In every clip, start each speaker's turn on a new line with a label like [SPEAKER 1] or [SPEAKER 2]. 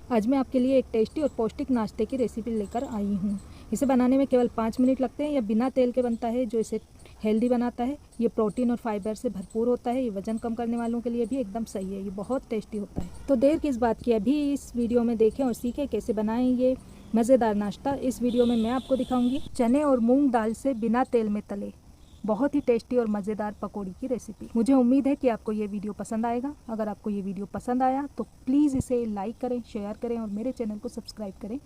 [SPEAKER 1] आज मैं आपके लिए एक टेस्टी और पौष्टिक नाश्ते की रेसिपी लेकर आई हूँ। इसे बनाने में केवल 5 मिनट लगते हैं। यह बिना तेल के बनता है, जो इसे हेल्दी बनाता है। ये प्रोटीन और फाइबर से भरपूर होता है। ये वजन कम करने वालों के लिए भी एकदम सही है। ये बहुत टेस्टी होता है। तो देर किस बात की, अभी इस वीडियो में देखें और सीखें कैसे बनाएं ये मज़ेदार नाश्ता। इस वीडियो में मैं आपको दिखाऊंगी चने और मूंग दाल से बिना तेल में तले बहुत ही टेस्टी और मज़ेदार पकौड़ी की रेसिपी। मुझे उम्मीद है कि आपको ये वीडियो पसंद आएगा। अगर आपको ये वीडियो पसंद आया तो प्लीज़ इसे लाइक करें, शेयर करें और मेरे चैनल को सब्सक्राइब करें।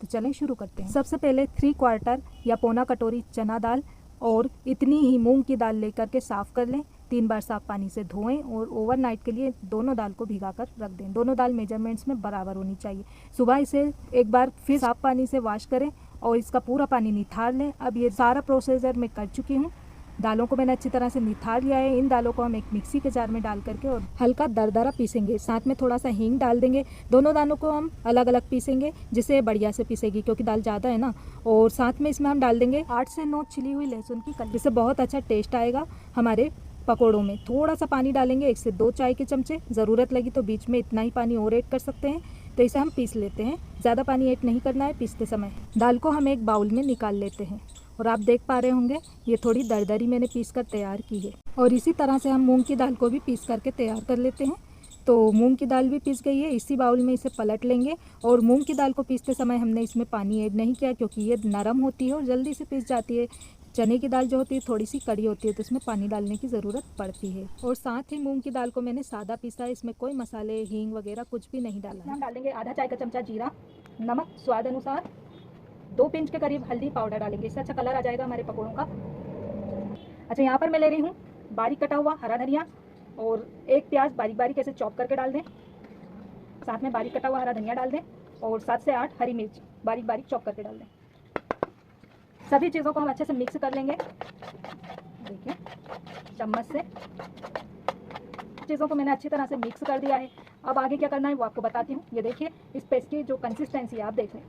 [SPEAKER 1] तो चलें शुरू करते हैं। सबसे पहले 3/4 या पौना कटोरी चना दाल और इतनी ही मूंग की दाल लेकर के साफ़ कर लें। 3 बार साफ पानी से धोएं और ओवरनाइट के लिए दोनों दाल को भिगा कर रख दें। दोनों दाल मेजरमेंट्स में बराबर होनी चाहिए। सुबह इसे एक बार फिर साफ पानी से वॉश करें और इसका पूरा पानी निथार लें। अब ये सारा प्रोसीजर मैं कर चुकी हूँ। दालों को मैंने अच्छी तरह से निथार लिया है। इन दालों को हम एक मिक्सी के जार में डाल करके और हल्का दरदरा पीसेंगे। साथ में थोड़ा सा हींग डाल देंगे। दोनों दालों को हम अलग अलग पीसेंगे जिससे बढ़िया से पीसेगी, क्योंकि दाल ज़्यादा है ना। और साथ में इसमें हम डाल देंगे 8 से 9 छिली हुई लहसुन की कली, जिससे बहुत अच्छा टेस्ट आएगा हमारे पकौड़ों में। थोड़ा सा पानी डालेंगे, 1 से 2 चाय के चमचे। ज़रूरत लगी तो बीच में इतना ही पानी और ऐड कर सकते हैं। तो इसे हम पीस लेते हैं। ज़्यादा पानी ऐड नहीं करना है पीसते समय। दाल को हम एक बाउल में निकाल लेते हैं और आप देख पा रहे होंगे ये थोड़ी दरदरी मैंने पीस कर तैयार की है। और इसी तरह से हम मूंग की दाल को भी पीस करके तैयार कर लेते हैं। तो मूंग की दाल भी पीस गई है। इसी बाउल में इसे पलट लेंगे। और मूंग की दाल को पीसते समय हमने इसमें पानी ऐड नहीं किया, क्योंकि ये नरम होती है और जल्दी से पीस जाती है। चने की दाल जो होती है थोड़ी सी कड़ी होती है, तो इसमें पानी डालने की ज़रूरत पड़ती है। और साथ ही मूंग की दाल को मैंने सादा पीसा है। इसमें कोई मसाले, हींग वगैरह कुछ भी नहीं डाला है। हम डालेंगे आधा चाय का चमचा जीरा, नमक स्वाद अनुसार, 2 पिंच के करीब हल्दी पाउडर डालेंगे। इससे अच्छा कलर आ जाएगा हमारे पकौड़ों का। अच्छा, यहाँ पर मैं ले रही हूँ बारीक कटा हुआ हरा धनिया और एक प्याज बारीक बारीक ऐसे चॉप करके डाल दें। साथ में बारीक कटा हुआ हरा धनिया डाल दें और 7 से 8 हरी मिर्च बारीक बारीक चॉप करके डाल दें। सभी चीज़ों को हम अच्छे से मिक्स कर लेंगे। देखिए चम्मच से चीज़ों को मैंने अच्छी तरह से मिक्स कर दिया है। अब आगे क्या करना है वो आपको बताती हूँ। ये देखिए इस पेस्ट की जो कंसिस्टेंसी है आप देख लें।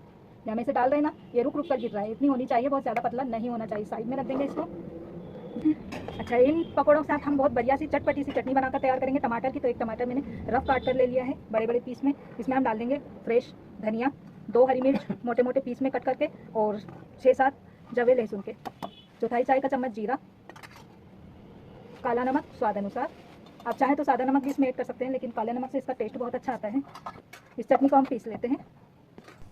[SPEAKER 1] हम इसे डाल रहे हैं ना, ये रुक रुक कर गिर रहा है। इतनी होनी चाहिए, बहुत ज़्यादा पतला नहीं होना चाहिए। साइड में रख देंगे इसको। अच्छा, इन पकौड़ों के साथ हम बहुत बढ़िया सी चटपटी सी चटनी बनाकर तैयार करेंगे टमाटर की। तो एक टमाटर मैंने रफ काट कर ले लिया है बड़े बड़े पीस में। इसमें हम डाल देंगे फ्रेश धनिया, 2 हरी मिर्च मोटे मोटे पीस में कट करके और 6-7 जवे लहसुन के, 1/4 चाय का चम्मच जीरा, काला नमक स्वाद अनुसार। आप चाहें तो सादा नमक भी इसमें ऐड कर सकते हैं, लेकिन काले नमक से इसका टेस्ट बहुत अच्छा आता है। इस चटनी को हम पीस लेते हैं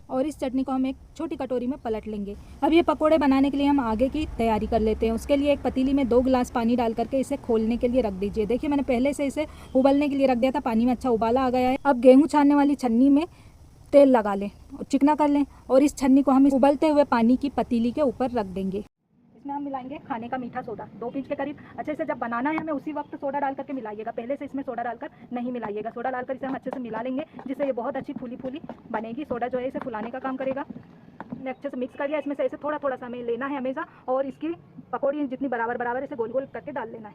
[SPEAKER 1] और इस चटनी को हम एक छोटी कटोरी में पलट लेंगे। अब ये पकोड़े बनाने के लिए हम आगे की तैयारी कर लेते हैं। उसके लिए एक पतीली में 2 गिलास पानी डाल करके इसे खोलने के लिए रख दीजिए। देखिए मैंने पहले से इसे उबलने के लिए रख दिया था। पानी में अच्छा उबाला आ गया है। अब गेहूँ छानने वाली छन्नी में तेल लगा लें और चिकना कर लें और इस छन्नी को हम इस उबलते हुए पानी की पतीली के ऊपर रख देंगे। इसमें हम मिलाएंगे खाने का मीठा सोडा, 2 पिंच के करीब। अच्छे से जब बनाना है हमें उसी वक्त सोडा डाल करके मिलाइएगा, पहले से इसमें सोडा डालकर नहीं मिलाइएगा। सोडा डालकर इसे हम अच्छे से मिला लेंगे, जिससे ये बहुत अच्छी फूली फूली बनेगी। सोडा जो है इसे फुलाने का काम करेगा। मैंने अच्छे से मिक्स कर लिया। इसमें से ऐसे थोड़ा थोड़ा सा हमें लेना है हमेशा, और इसकी पकौड़ी जितनी बराबर बराबर इसे गोल गोल करके डाल लेना है।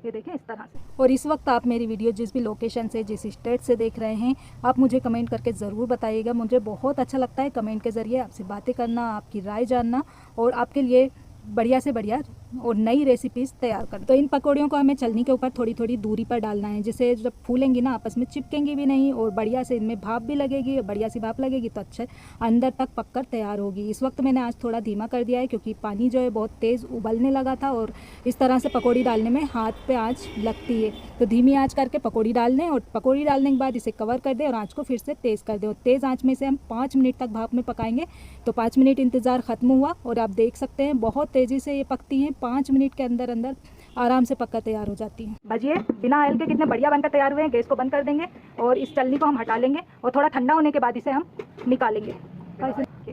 [SPEAKER 1] ये देखें इस तरह से। और इस वक्त आप मेरी वीडियो जिस भी लोकेशन से, जिस स्टेट से देख रहे हैं, आप मुझे कमेंट करके ज़रूर बताइएगा। मुझे बहुत अच्छा लगता है कमेंट के ज़रिए आपसे बातें करना, आपकी राय जानना और आपके लिए बढ़िया से बढ़िया और नई रेसिपीज़ तैयार कर। तो इन पकौड़ियों को हमें चलनी के ऊपर थोड़ी थोड़ी दूरी पर डालना है, जिससे जब फूलेंगी ना आपस में चिपकेंगी भी नहीं और बढ़िया से इनमें भाप भी लगेगी। बढ़िया सी भाप लगेगी तो अच्छे अंदर तक पककर तैयार होगी। इस वक्त मैंने आज थोड़ा धीमा कर दिया है, क्योंकि पानी जो है बहुत तेज़ उबलने लगा था और इस तरह से पकौड़ी डालने में हाथ पे आँच लगती है। तो धीमी आँच करके पकौड़ी डाल दें और पकौड़ी डालने के बाद इसे कवर कर दें और आँच को फिर से तेज़ कर दें। और तेज़ आँच में से हम 5 मिनट तक भाप में पकाएंगे। तो 5 मिनट इंतज़ार ख़त्म हुआ और आप देख सकते हैं बहुत तेज़ी से ये पकती हैं। 5 मिनट के अंदर अंदर आराम से पककर तैयार हो जाती हैं। भजिए बिना ऑयल के कितने बढ़िया बनकर तैयार हुए हैं। गैस को बंद कर देंगे और इस चलनी को हम हटा लेंगे और थोड़ा ठंडा होने के बाद इसे हम निकालेंगे।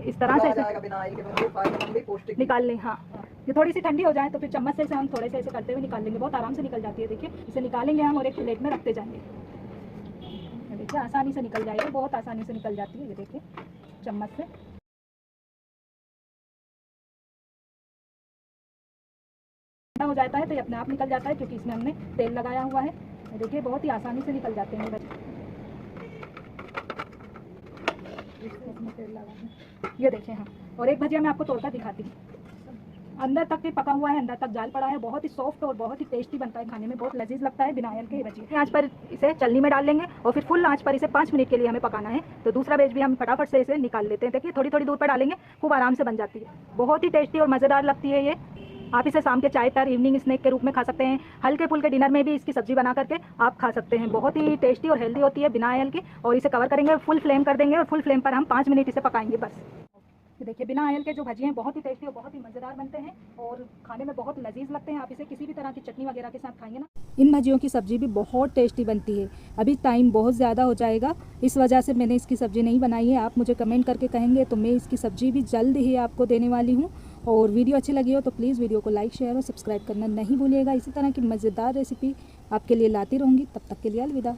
[SPEAKER 1] इस तरह से इसे निकाल लें। हाँ, ये थोड़ी सी ठंडी हो जाए तो फिर चम्मच से इसे हम थोड़े से ऐसे करते हुए निकाल लेंगे। बहुत आराम से निकल जाती है। देखिए इसे निकालेंगे हम और एक प्लेट में रखते जाएंगे। देखिए आसानी से निकल जाएगी, बहुत आसानी से निकल जाती है। ये देखिए चम्मच से हो जाता है तो ये अपने आप निकल जाता है, क्योंकि इसमें हमने तेल लगाया हुआ है। देखिए बहुत ही आसानी से निकल जाते हैं। इसमें तेल लगा है। ये देखिए। हाँ, और एक भजिया मैं आपको तोड़कर दिखाती हूँ। अंदर तक भी पका हुआ है, अंदर तक जाल पड़ा है, बहुत ही सॉफ्ट और बहुत ही टेस्टी बनता है, खाने में बहुत लजीज लगता है बिना ऑयल के ये भजिया। आंच पर इसे चलनी में डाल लेंगे और फिर फुल आंच पर इसे 5 मिनट के लिए हमें पकाना है। तो दूसरा बैच भी हम फटाफट से इसे निकाल लेते हैं। देखिए थोड़ी थोड़ी दूर पर डालेंगे, खूब आराम से बन जाती है, बहुत ही टेस्टी और मज़ेदार लगती है ये। आप इसे शाम के चाय पर इवनिंग स्नैक के रूप में खा सकते हैं। हल्के फुल्के डिनर में भी इसकी सब्जी बना करके आप खा सकते हैं। बहुत ही टेस्टी और हेल्दी होती है बिना ऑयल की। और इसे कवर करेंगे, फुल फ्लेम कर देंगे और फुल फ्लेम पर हम 5 मिनट इसे पकाएंगे बस। ये देखिए बिना ऑयल के जो भजिए हैं बहुत ही टेस्टी और बहुत ही मज़ेदार बनते हैं और खाने में बहुत लजीज लगते हैं। आप इसे किसी भी तरह की चटनी वगैरह के साथ खाएंगे ना। इन भजियों की सब्ज़ी भी बहुत टेस्टी बनती है। अभी टाइम बहुत ज़्यादा हो जाएगा, इस वजह से मैंने इसकी सब्ज़ी नहीं बनाई है। आप मुझे कमेंट करके कहेंगे तो मैं इसकी सब्ज़ी भी जल्द ही आपको देने वाली हूँ। और वीडियो अच्छी लगी हो तो प्लीज़ वीडियो को लाइक शेयर और सब्सक्राइब करना नहीं भूलिएगा। इसी तरह की मज़ेदार रेसिपी आपके लिए लाती रहूँगी। तब तक के लिए अलविदा।